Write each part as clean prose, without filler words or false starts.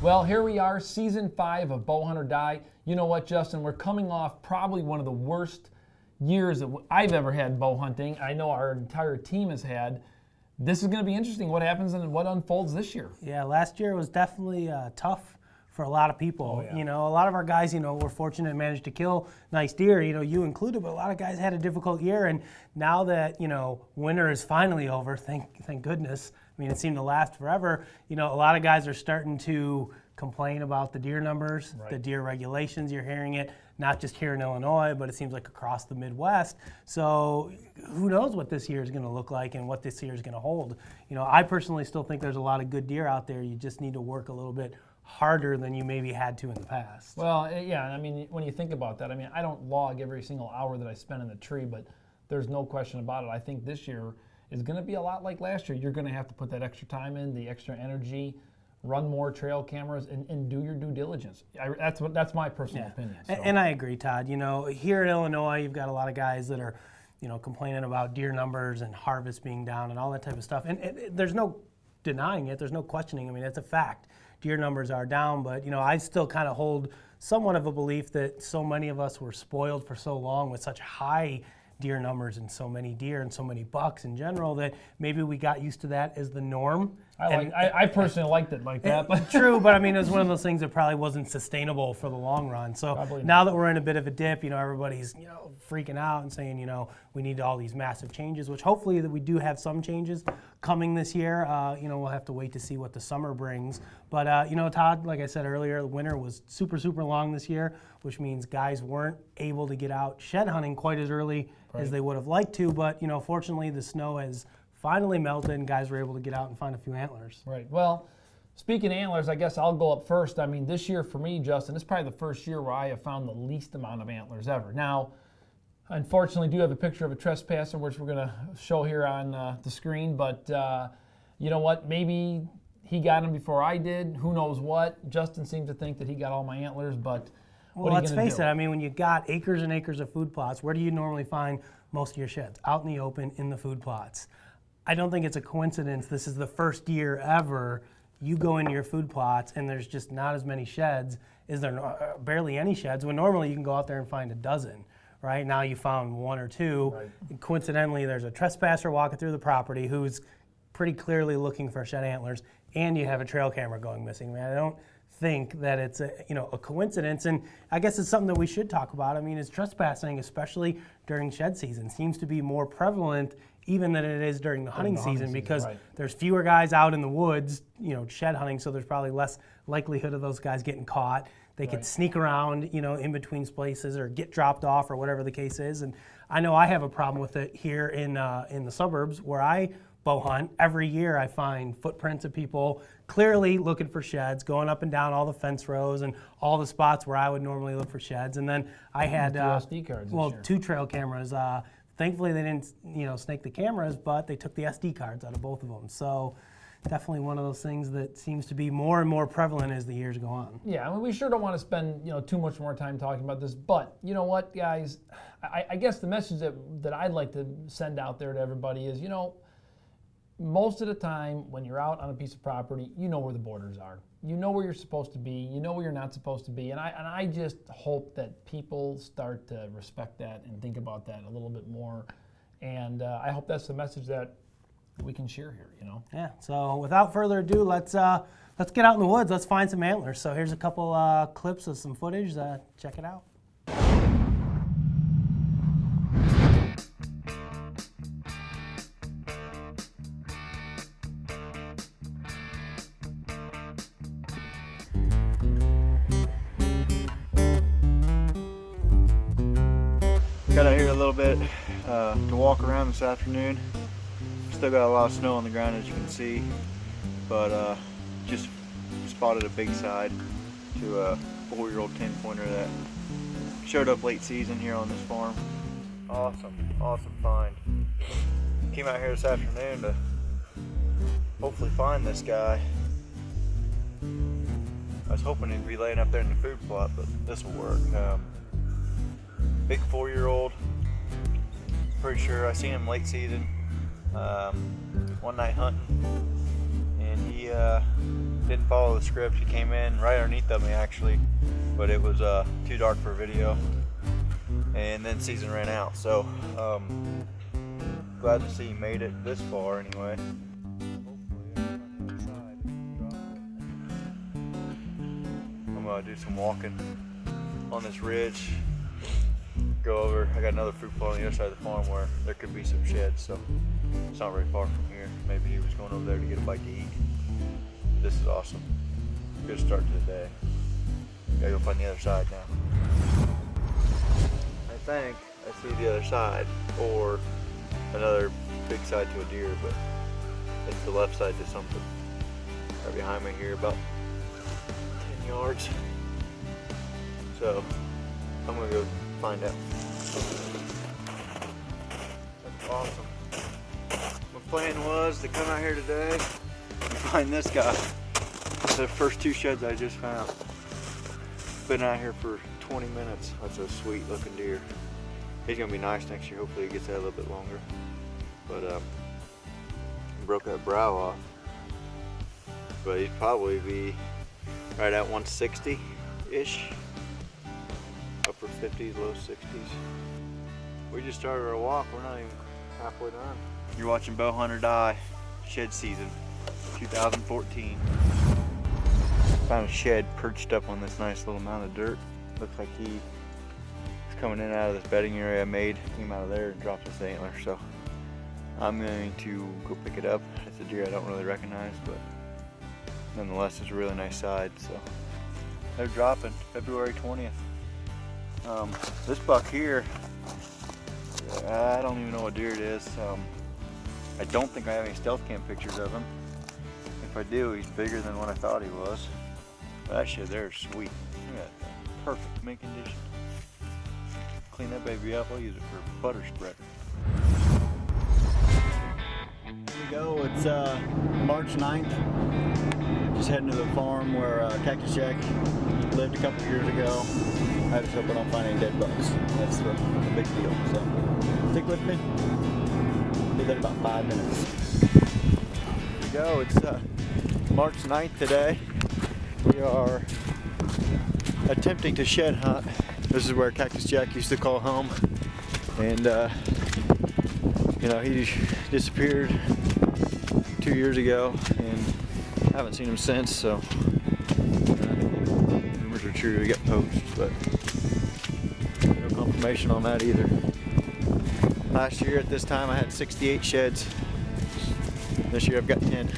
Well, here we are, season 5 of Bowhunt or Die. You know what, Justin? We're coming off probably one of the worst years that I've ever had bow hunting. I know our entire team has had. This is going to be interesting. What happens and what unfolds this year? Yeah, last year was definitely tough for a lot of people. Oh, yeah. You know, a lot of our guys, were fortunate and managed to kill nice deer, you included, but a lot of guys had a difficult year. And now that, winter is finally over, thank goodness. I mean, it seemed to last forever. A lot of guys are starting to complain about the deer numbers, right, the deer regulations. You're hearing it not just here in Illinois, but it seems like across the Midwest. So who knows what this year is going to look like and what this year is going to hold. I personally still think there's a lot of good deer out there. You just need to work a little bit harder than you maybe had to in the past. Well, yeah, I mean, when you think about that, I mean, I don't log every single hour that I spend in the tree, but there's no question about it. I think this year is going to be a lot like last year. You're going to have to put that extra time in, the extra energy, run more trail cameras, and do your due diligence. That's my personal opinion. So. And I agree, Todd. Here in Illinois, you've got a lot of guys that are, complaining about deer numbers and harvest being down and all that type of stuff. And there's no denying it. There's no questioning. I mean, it's a fact. Deer numbers are down, but I still kind of hold somewhat of a belief that so many of us were spoiled for so long with such high deer numbers and so many deer and so many bucks in general that maybe we got used to that as the norm. I personally liked it like that. But True, but I mean, it was one of those things that probably wasn't sustainable for the long run. So now that we're in a bit of a dip, everybody's freaking out and saying, we need all these massive changes, which hopefully that we do have some changes coming this year. We'll have to wait to see what the summer brings. But Todd, like I said earlier, the winter was super, super long this year, which means guys weren't able to get out shed hunting quite as early as they would have liked to. But fortunately, the snow has finally melted and guys were able to get out and find a few antlers. Right. Well, speaking of antlers, I guess I'll go up first. I mean, this year for me, Justin, it's probably the first year where I have found the least amount of antlers ever. Now, unfortunately, do have a picture of a trespasser, which we're going to show here on the screen. But you know what? Maybe he got them before I did. Who knows what? Justin seems to think that he got all my antlers, but well, let's face it. I mean, when you got acres and acres of food plots, where do you normally find most of your sheds? Out in the open, in the food plots. I don't think it's a coincidence. This is the first year ever you go into your food plots and there's just not as many sheds. Is there barely any sheds? When normally you can go out there and find a dozen. Right now you found one or two. Right. Coincidentally, there's a trespasser walking through the property who's pretty clearly looking for shed antlers, and you have a trail camera going missing. I mean, I don't think that it's a coincidence, and I guess it's something that we should talk about. I mean, is trespassing, especially during shed season, seems to be more prevalent even than it is during the hunting season because there's fewer guys out in the woods, shed hunting, so there's probably less likelihood of those guys getting caught. They could sneak around, in between places or get dropped off or whatever the case is. And I know I have a problem with it here in the suburbs where I bow hunt. Every year I find footprints of people clearly looking for sheds, going up and down all the fence rows and all the spots where I would normally look for sheds. And then I had SD cards 2 trail cameras. Thankfully they didn't, snake the cameras, but they took the SD cards out of both of them. So definitely one of those things that seems to be more and more prevalent as the years go on. Yeah, I mean, we sure don't want to spend too much more time talking about this, but you know what, guys? I guess the message that I'd like to send out there to everybody is, most of the time when you're out on a piece of property, you know where the borders are. You know where you're supposed to be. You know where you're not supposed to be. And I just hope that people start to respect that and think about that a little bit more. And I hope that's the message that we can share here, Yeah, so without further ado, let's get out in the woods. Let's find some antlers. So here's a couple clips of some footage. Check it out. Got out here a little bit to walk around this afternoon. Still got a lot of snow on the ground, as you can see, but just spotted a big side to a 4-year-old 10-pointer that showed up late season here on this farm. Awesome find. Came out here this afternoon to hopefully find this guy. I was hoping he'd be laying up there in the food plot, but this will work. Big 4-year-old. Pretty sure I seen him late season. One night hunting, and he didn't follow the script. He came in right underneath of me actually, but it was too dark for video, and then season ran out. So glad to see he made it this far anyway. I'm gonna do some walking on this ridge, go over. I got another fruit plot on the other side of the farm where there could be some sheds, so it's not very far from here. Maybe he was going over there to get a bite to eat. This is awesome. Good start to the day. Gotta go find the other side now. I think I see the other side, or another big side to a deer, but it's the left side to something. Right behind me here, about 10 yards. So I'm gonna go find out. That's awesome. My plan was to come out here today and find this guy. It's the first 2 sheds I just found. Been out here for 20 minutes. That's a sweet looking deer. He's gonna be nice next year. Hopefully he gets that a little bit longer. But broke that brow off. But he'd probably be right at 160-ish. Upper 50s, low 60s. We just started our walk. We're not even halfway done. You're watching Bowhunt or Die, shed season, 2014. Found a shed perched up on this nice little mound of dirt. Looks like he is coming in out of this bedding area I made. Came out of there and dropped his antler. So I'm going to go pick it up. It's a deer I don't really recognize, but nonetheless, it's a really nice side. So they're dropping February 20th. This buck here, I don't even know what deer it is. I don't think I have any stealth cam pictures of him. If I do, he's bigger than what I thought he was. But that shit there is sweet. Look at that thing. Perfect mint condition. Clean that baby up, I'll use it for butter spreader. Here we go, it's March 9th. Just heading to the farm where Cactus Jack lived a couple years ago. I just hope I don't find any dead bugs. That's the big deal. So stick with me. Be there in about 5 minutes. Here we go. It's March 9th today. We are attempting to shed hunt. This is where Cactus Jack used to call home. And you know, he disappeared 2 years ago and haven't seen him since. So rumors are true. He got poached, but no confirmation on that either. Last year at this time I had 68 sheds. This year I've got 10.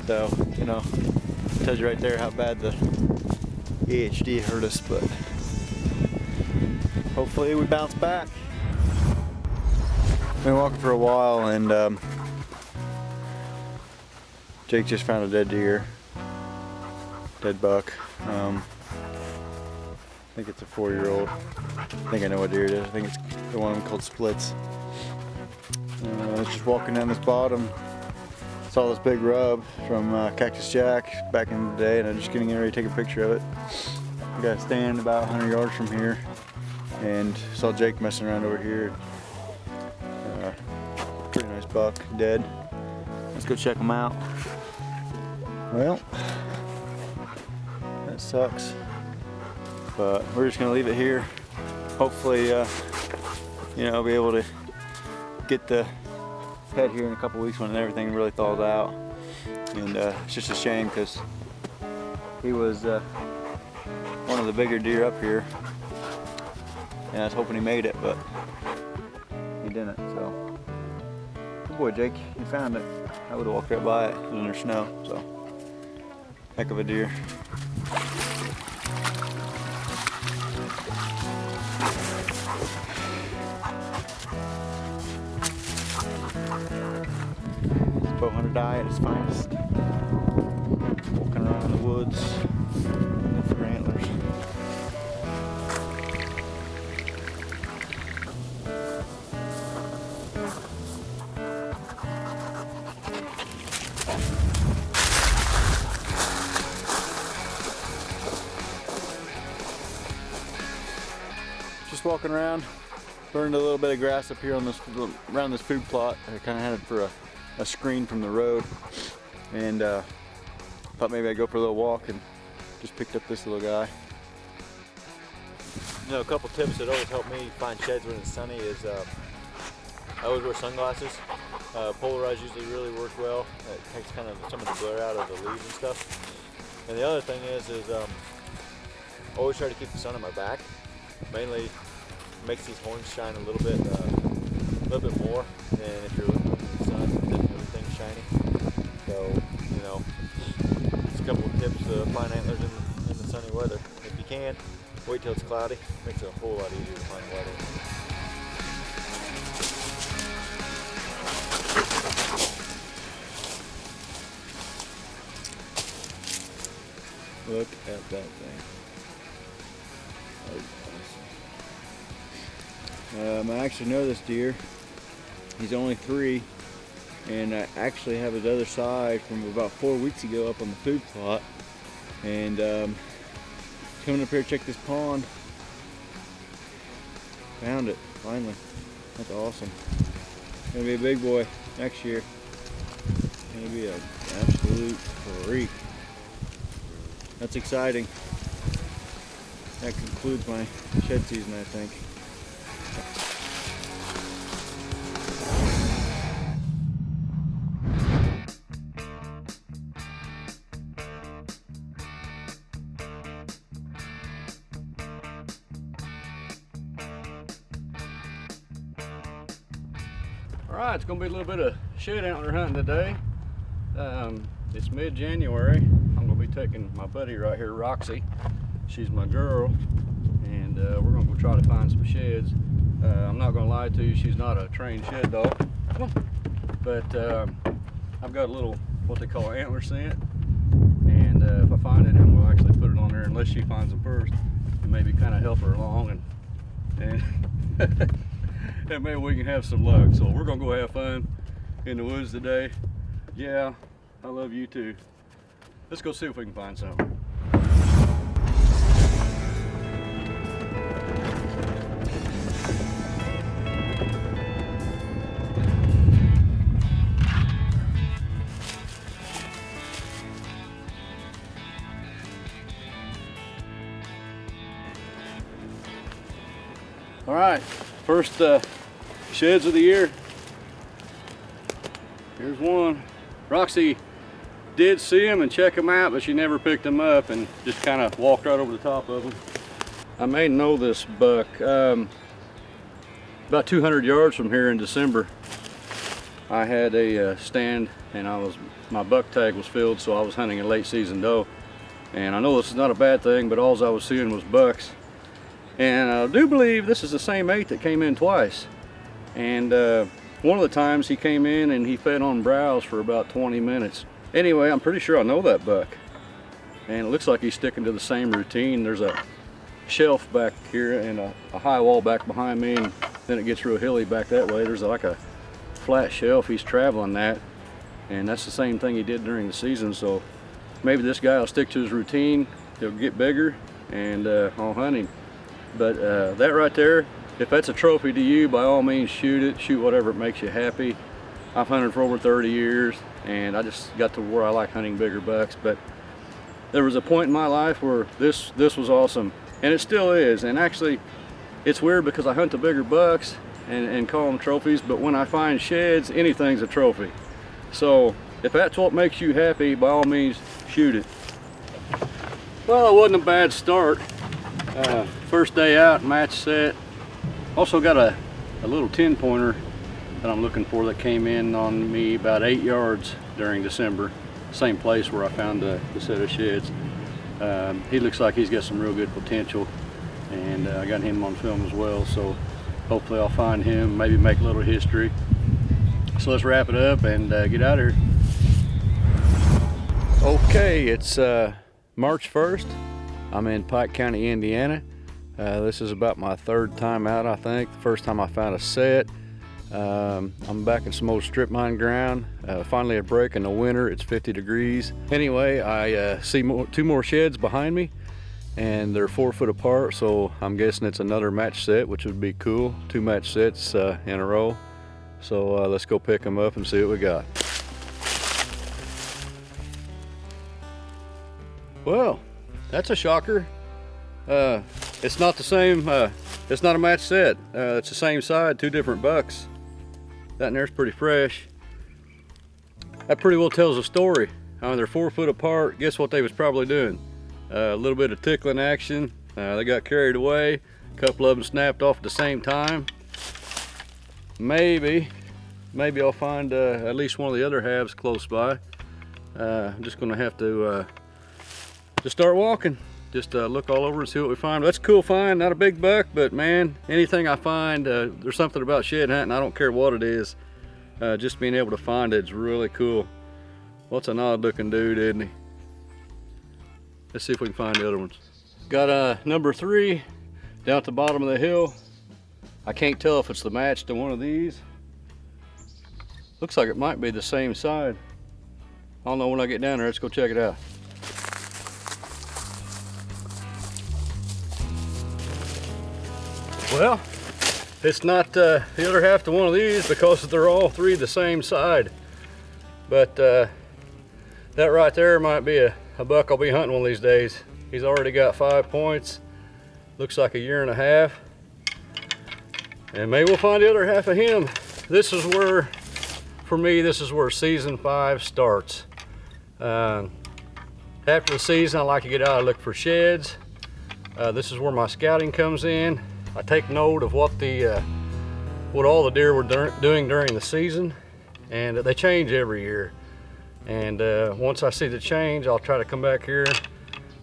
So, you know, tells you right there how bad the EHD hurt us, but hopefully we bounce back. Been walking for a while, and Jake just found a dead deer, dead buck. I think it's a 4-year-old. I think I know what deer it is. I think it's the one called Splits. I was just walking down this bottom, saw this big rub from Cactus Jack back in the day, and I'm just getting ready to take a picture of it. I got to stand about 100 yards from here, and saw Jake messing around over here. Pretty nice buck, dead. Let's go check him out. Well, that sucks, but we're just gonna leave it here. Hopefully, you know, I'll be able to get the head here in a couple weeks when everything really thaws out. And it's just a shame because he was one of the bigger deer up here, and I was hoping he made it, but he didn't. So, good boy, Jake, you found it. I would have walked right by it. It was in the snow, so heck of a deer. Bowhunter Die at its finest. Walking around in the woods with your antlers. Just walking around, burned a little bit of grass up here on this around this food plot. I kind of had it for a screen from the road. and thought maybe I'd go for a little walk, and just picked up this little guy. You know, a couple tips that always help me find sheds when it's sunny is I always wear sunglasses. Polarized usually really work well. It takes kind of some of the glare out of the leaves and stuff. And the other thing is always try to keep the sun on my back. Mainly makes these horns shine a little bit more than if you're looking at the sun and everything's shiny. So, you know, just a couple of tips to find antlers in the sunny weather. If you can, wait till it's cloudy. Makes it a whole lot easier to find weather. Look at that thing. That was awesome. I actually know this deer. He's only 3, and I actually have his other side from about 4 weeks ago up on the food plot. And coming up here to check this pond. Found it, finally. That's awesome. Gonna be a big boy next year. Gonna be an absolute freak. That's exciting. That concludes my shed season, I think. All right, it's gonna be a little bit of shed antler hunting today. It's mid-January. I'm gonna be taking my buddy right here, Roxy. She's my girl, and we're gonna go try to find some sheds. I'm not gonna lie to you, she's not a trained shed dog, but I've got a little, what they call antler scent, and if I find it, I'm gonna actually put it on there unless she finds them first, and maybe kind of help her along, and and maybe we can have some luck. So we're gonna go have fun in the woods today. Yeah, I love you too. Let's go see if we can find something. All right, first sheds of the year. Here's one. Roxy did see him and check him out, but she never picked him up and just kind of walked right over the top of him. I may know this buck. About 200 yards from here in December, I had a stand, and my buck tag was filled, so I was hunting a late season doe. And I know this is not a bad thing, but all I was seeing was bucks. And I do believe this is the same mate that came in twice. And one of the times he came in and he fed on browse for about 20 minutes. Anyway, I'm pretty sure I know that buck. And it looks like he's sticking to the same routine. There's a shelf back here and a high wall back behind me, and then it gets real hilly back that way. There's like a flat shelf he's traveling that. And that's the same thing he did during the season. So maybe this guy will stick to his routine. He'll get bigger, and I'll hunt him. But that right there, if that's a trophy to you, by all means shoot it. Shoot whatever makes you happy. I've hunted for over 30 years, and I just got to where I like hunting bigger bucks. But there was a point in my life where this was awesome, and it still is. And actually, it's weird because I hunt the bigger bucks and call them trophies, but when I find sheds, anything's a trophy. So if that's what makes you happy, by all means shoot it. Well, it wasn't a bad start. First day out, match set. Also got a little 10-pointer that I'm looking for that came in on me about 8 yards during December. Same place where I found the set of sheds. He looks like he's got some real good potential, and I got him on film as well, so hopefully I'll find him, maybe make a little history. So let's wrap it up and get out of here. Okay, it's March 1st. I'm in Pike County, Indiana. This is about my 3rd time out, I think. The first time I found a set. I'm back in some old strip mine ground. Finally a break in the winter. It's 50 degrees. Anyway, I see 2 more sheds behind me, and they're 4 foot apart, so I'm guessing it's another match set, which would be cool. 2 match sets in a row. So let's go pick them up and see what we got. Well, that's a shocker. It's not the same, it's not a match set. It's the same side, 2 different bucks. That in there's pretty fresh. That pretty well tells a story. They're 4 foot apart. Guess what they was probably doing? A little bit of tickling action. They got carried away. A couple of them snapped off at the same time. Maybe I'll find at least one of the other halves close by. I'm just gonna have to just start walking. Just look all over and see what we find. That's a cool find, not a big buck, but man, anything I find, there's something about shed hunting, I don't care what it is. Just being able to find it's really cool. What's an odd looking dude, isn't he? Let's see if we can find the other ones. Got number 3 down at the bottom of the hill. I can't tell if it's the match to one of these. Looks like it might be the same side. I don't know when I get down there, let's go check it out. Well, it's not the other half to one of these because they're all 3 the same side. But that right there might be a buck I'll be hunting one of these days. He's already got 5 points. Looks like a 1.5 years. And maybe we'll find the other half of him. This is where, for me, this is where season 5 starts. After the season, I like to get out and look for sheds. This is where my scouting comes in. I take note of what all the deer were doing during the season, and they change every year. And once I see the change, I'll try to come back here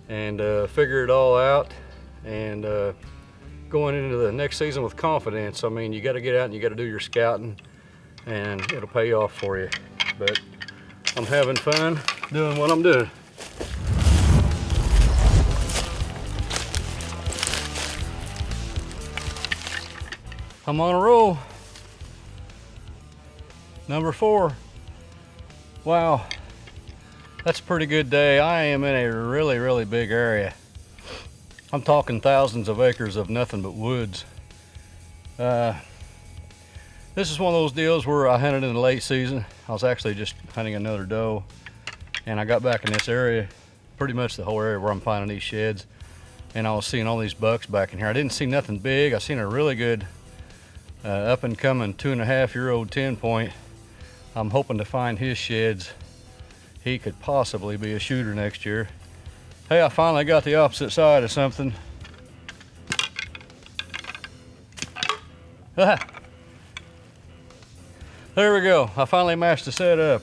and figure it all out, and going into the next season with confidence. I mean, you got to get out and you got to do your scouting, and it'll pay off for you. But I'm having fun doing what I'm doing. I'm on a roll. Number 4. Wow, that's a pretty good day. I am in a really, really big area. I'm talking thousands of acres of nothing but woods. This is one of those deals where I hunted in the late season. I was actually just hunting another doe, and I got back in this area, pretty much the whole area where I'm finding these sheds, and I was seeing all these bucks back in here. I didn't see nothing big. I seen a really good up and coming 2.5-year-old 10 point. I'm hoping to find his sheds. He could possibly be a shooter next year. Hey, I finally got the opposite side of something. There we go. I finally matched the set up.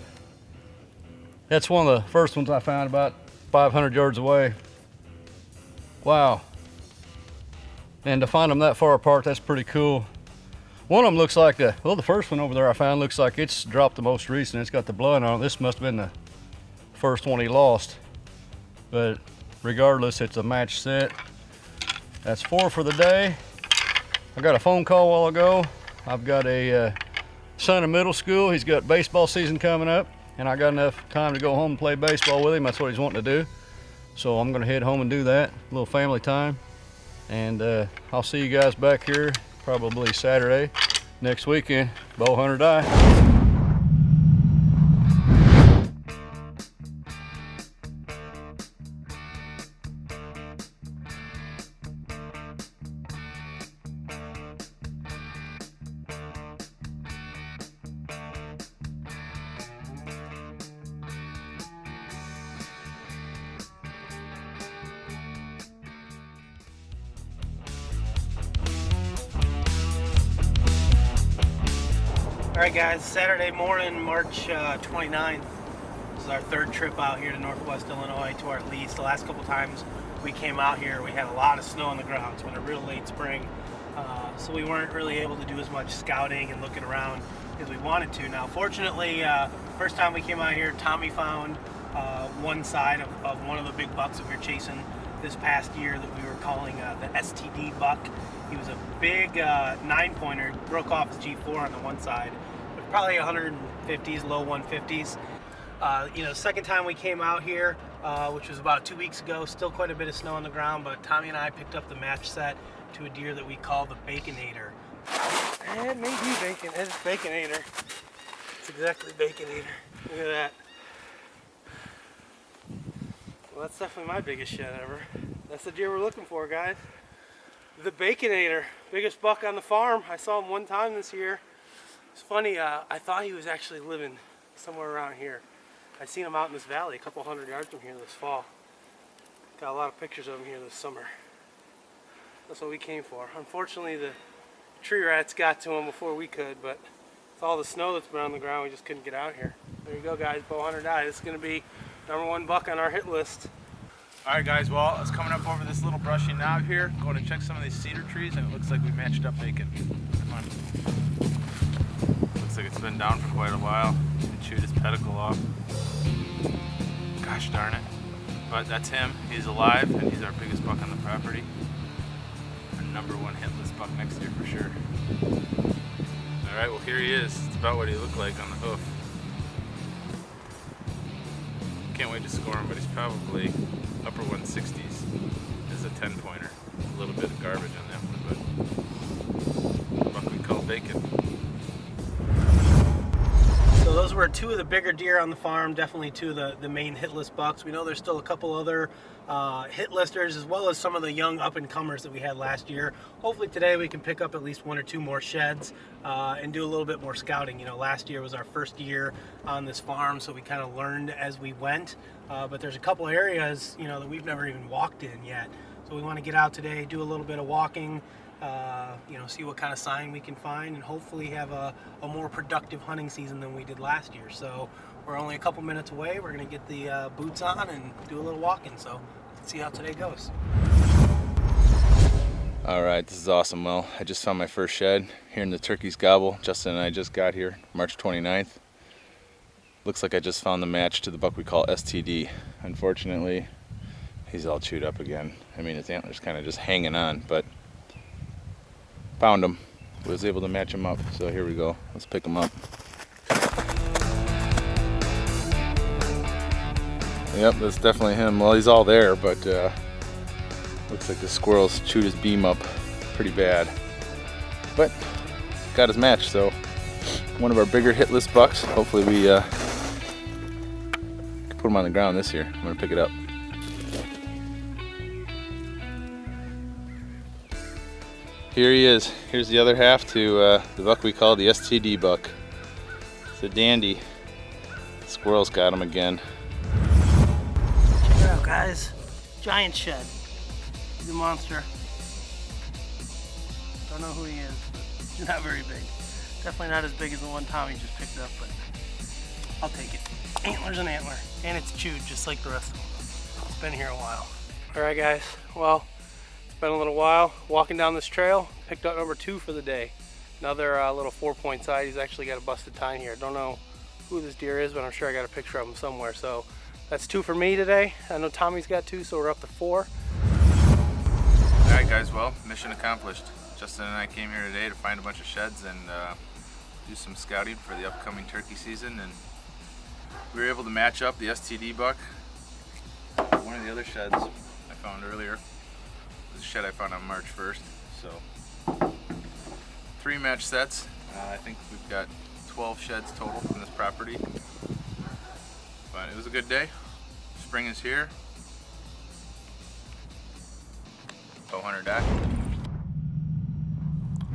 That's one of the first ones I found about 500 yards away. Wow. And to find them that far apart, that's pretty cool. One of them looks like the first one over there I found looks like it's dropped the most recent. It's got the blood on it. This must have been the first one he lost. But regardless, it's a match set. That's 4 for the day. I got a phone call a while ago. I've got a son in middle school. He's got baseball season coming up, and I got enough time to go home and play baseball with him. That's what he's wanting to do. So I'm gonna head home and do that. A little family time. And I'll see you guys back here probably Saturday next weekend. Bow hunt or die. Alright guys, Saturday morning, March 29th. This is our 3rd trip out here to Northwest Illinois to our lease. The last couple times we came out here, we had a lot of snow on the ground. It's been a real late spring, so we weren't really able to do as much scouting and looking around as we wanted to. Now fortunately, first time we came out here, Tommy found one side of one of the big bucks that we were chasing this past year that we were calling the STD buck. He was a big 9-pointer, broke off his G4 on the one side, but probably 150s, low 150s. You know, second time we came out here, which was about 2 weeks ago, still quite a bit of snow on the ground, but Tommy and I picked up the match set to a deer that we call the Baconator. It may be bacon, it's Baconator. It's exactly Baconator. Look at that. Well, that's definitely my biggest shed ever. That's the deer we're looking for, guys. The Baconator, biggest buck on the farm. I saw him one time this year. It's funny, I thought he was actually living somewhere around here. I seen him out in this valley a couple hundred yards from here this fall. Got a lot of pictures of him here this summer. That's what we came for. Unfortunately, the tree rats got to him before we could, but with all the snow that's been on the ground, we just couldn't get out here. There you go, guys. Bowhunter died. This is going to be #1 buck on our hit list. All right, guys. Well, I was coming up over this little brushy knob here, going to check some of these cedar trees, and it looks like we matched up bacon. Come on. Looks like it's been down for quite a while. It chewed his pedicle off. Gosh darn it. But that's him. He's alive, and he's our biggest buck on the property. Our #1 hitless buck next year for sure. All right, well, here he is. It's about what he looked like on the hoof. Can't wait to score him, but he's probably upper 160s as a 10-pointer. A little bit of garbage on that one, but buck we call bacon. So those were 2 of the bigger deer on the farm, definitely 2 of the main hitless bucks. We know there's still a couple other hit listers, as well as some of the young up-and-comers that we had last year. Hopefully today we can pick up at least 1 or 2 more sheds and do a little bit more scouting. You know, last year was our first year on this farm, so we kind of learned as we went. But there's a couple areas, you know, that we've never even walked in yet. So we want to get out today, do a little bit of walking, you know, see what kind of sign we can find, and hopefully have a more productive hunting season than we did last year. So we're only a couple minutes away. We're going to get the boots on and do a little walking. So let's see how today goes. All right, this is awesome. Well, I just found my first shed here in the Turkey's Gobble. Justin and I just got here March 29th. Looks like I just found the match to the buck we call STD. Unfortunately, he's all chewed up again. I mean, his antler's kind of just hanging on, but found him. Was able to match him up. So here we go. Let's pick him up. Yep, that's definitely him. Well, he's all there, but looks like the squirrels chewed his beam up pretty bad. But got his match, so one of our bigger hitless bucks. Hopefully we can put him on the ground this year. I'm gonna pick it up. Here he is. Here's the other half to the buck we call the STD buck. It's a dandy. Squirrels got him again. Check it out, guys. Giant shed. He's a monster. Don't know who he is, but he's not very big. Definitely not as big as the one Tommy just picked up, but I'll take it. Antler's an antler, and it's chewed just like the rest of them. It's been here a while. All right, guys. Well, it's been a little while. Walking down this trail, picked up #2 for the day. Another little 4-point side. He's actually got a busted tine here. Don't know who this deer is, but I'm sure I got a picture of him somewhere. So that's 2 for me today. I know Tommy's got 2, so we're up to 4. All right, guys. Well, mission accomplished. Justin and I came here today to find a bunch of sheds and do some scouting for the upcoming turkey season, and we were able to match up the STD buck. One of the other sheds I found earlier was a shed I found on March 1st. So 3 match sets. I think we've got 12 sheds total from this property. But it was a good day. Spring is here. Bowhunter died.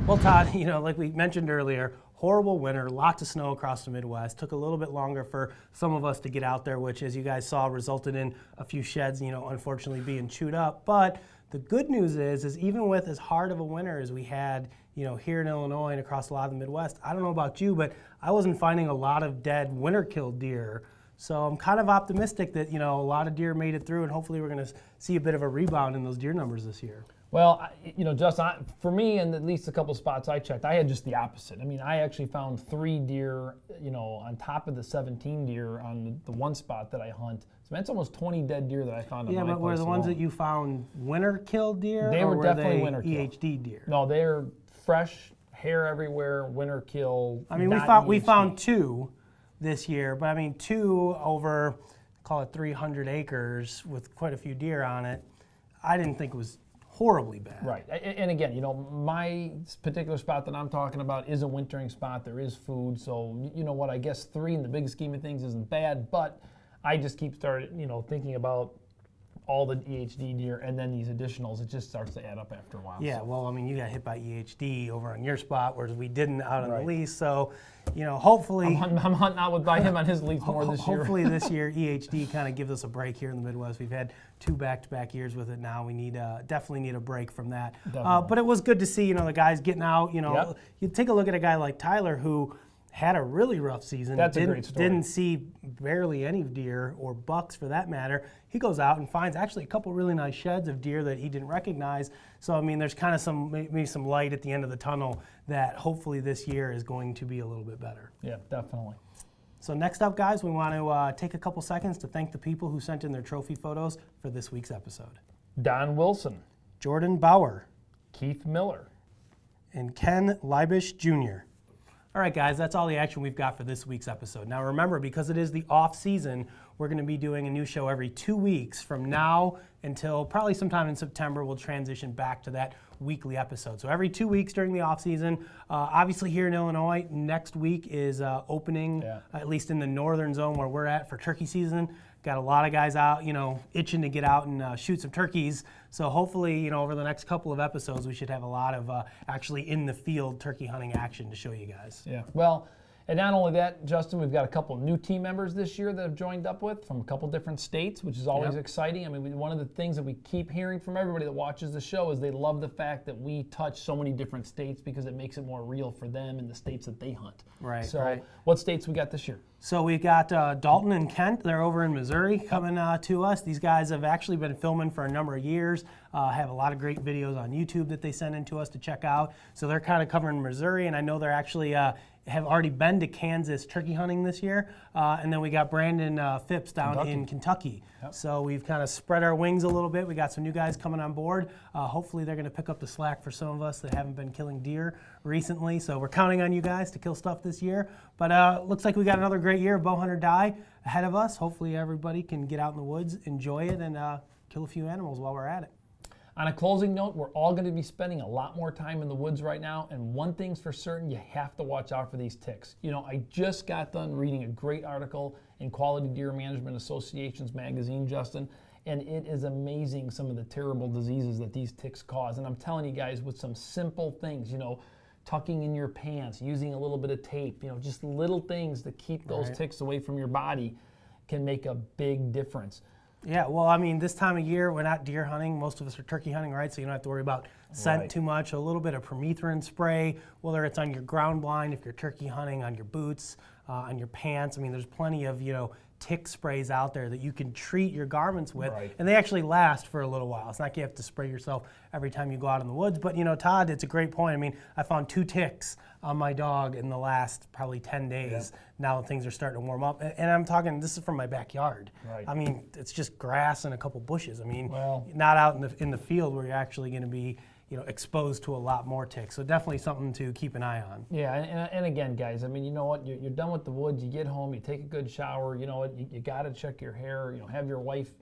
Well, Todd, you know, like we mentioned earlier, horrible winter, lots of snow across the Midwest. Took a little bit longer for some of us to get out there, which, as you guys saw, resulted in a few sheds, you know, unfortunately being chewed up. But the good news is even with as hard of a winter as we had, you know, here in Illinois and across a lot of the Midwest, I don't know about you, but I wasn't finding a lot of dead winter-killed deer. So I'm kind of optimistic that, you know, a lot of deer made it through, and hopefully we're going to see a bit of a rebound in those deer numbers this year. Well, you know, Justin, for me, and at least a couple spots I checked, I had just the opposite. I mean, I actually found 3 deer, you know, on top of the 17 deer on the one spot that I hunt. So that's almost 20 dead deer that I found on my place. Yeah, but were the ones that you found winter-killed deer? They were definitely winter winter-killed. EHD deer? No, they're fresh, hair everywhere, winter kill. I mean, we found 2 this year, but I mean 2 over, call it 300 acres with quite a few deer on it. I didn't think it was horribly bad. Right, and again, you know, my particular spot that I'm talking about is a wintering spot. There is food, so you know what? I guess 3 in the big scheme of things isn't bad, but I just keep thinking about all the EHD deer and then these additionals, it just starts to add up after a while. Yeah, well, I mean, you got hit by EHD over on your spot, whereas we didn't out on the lease. So, hopefully... I'm hunting out by him on his lease more this year. Hopefully this year EHD kind of gives us a break here in the Midwest. We've had 2 back-to-back years with it now. We definitely need a break from that. But it was good to see, the guys getting out. You take a look at a guy like Tyler who had a really rough season. That's a great story. Didn't see barely any deer or bucks for that matter. He goes out and finds actually a couple really nice sheds of deer that he didn't recognize. So, I mean, there's kind of maybe some light at the end of the tunnel that hopefully this year is going to be a little bit better. Yeah, definitely. So next up, guys, we want to take a couple seconds to thank the people who sent in their trophy photos for this week's episode. Don Wilson, Jordan Bauer, Keith Miller, and Ken Leibish Jr. All right, guys, that's all the action we've got for this week's episode. Now remember, because it is the off season, we're going to be doing a new show every 2 weeks from now until probably sometime in September. We'll transition back to that weekly episode. So every 2 weeks during the off season. Obviously here in Illinois, next week is opening, at least in the northern zone where we're at for turkey season. Got a lot of guys out, itching to get out and shoot some turkeys. So hopefully, over the next couple of episodes, we should have a lot of actually in the field turkey hunting action to show you guys. Yeah. Well, and not only that, Justin, we've got a couple new team members this year that have joined up with from a couple different states, which is always exciting. I mean, one of the things that we keep hearing from everybody that watches the show is they love the fact that we touch so many different states because it makes it more real for them in the states that they hunt. Right. So what states we got this year? So we've got Dalton and Kent. They're over in Missouri coming to us. These guys have actually been filming for a number of years, have a lot of great videos on YouTube that they send in to us to check out. So they're kind of covering Missouri, and I know they're actually have already been to Kansas turkey hunting this year. And then we got Brandon Phipps down in Kentucky. So we've kind of spread our wings a little bit. We got some new guys coming on board. Hopefully they're going to pick up the slack for some of us that haven't been killing deer recently. So we're counting on you guys to kill stuff this year. But looks like we got another great year of bow hunter die ahead of us. Hopefully everybody can get out in the woods, enjoy it, and kill a few animals while we're at it. On a closing note, we're all going to be spending a lot more time in the woods right now, and one thing's for certain, you have to watch out for these ticks. I just got done reading a great article in Quality Deer Management Association's magazine, Justin, and it is amazing some of the terrible diseases that these ticks cause. And I'm telling you guys, with some simple things, tucking in your pants, using a little bit of tape, just little things to keep those ticks away from your body can make a big difference. Yeah, well, I mean, this time of year, we're not deer hunting. Most of us are turkey hunting, right? So you don't have to worry about scent too much. A little bit of permethrin spray, whether it's on your ground blind, if you're turkey hunting, on your boots, on your pants. I mean, there's plenty of, tick sprays out there that you can treat your garments with, and they actually last for a little while. It's not like you have to spray yourself every time you go out in the woods, but Todd, it's a great point. I mean, I found 2 ticks on my dog in the last probably 10 days. Now that things are starting to warm up, and I'm talking, this is from my backyard. I mean, it's just grass and a couple bushes. I mean, not out in the field where you're actually going to be exposed to a lot more ticks. So definitely something to keep an eye on. Yeah, and again, guys, I mean, you know what? You're done with the woods. You get home, you take a good shower. You know what? You got to check your hair. Have your wife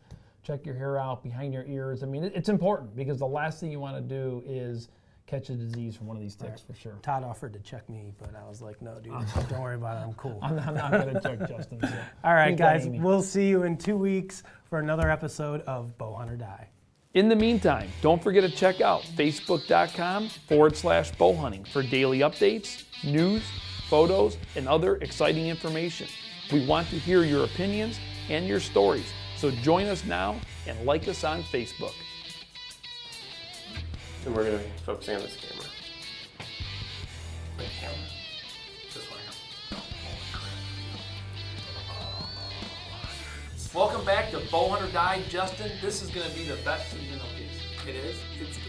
check your hair out behind your ears. I mean, it's important because the last thing you want to do is catch a disease from one of these ticks for sure. Todd offered to check me, but I was like, no, dude, don't worry about it. I'm cool. I'm not going to check Justin. So. All right, guys, we'll see you in 2 weeks for another episode of Bow Hunter Die. In the meantime, don't forget to check out facebook.com/bowhunting for daily updates, news, photos, and other exciting information. We want to hear your opinions and your stories, so join us now and like us on Facebook. And we're going to be focusing on this camera. The camera. This one here. Welcome back to Bow Hunter Die. Justin, this is going to be the best season of these. It is. It's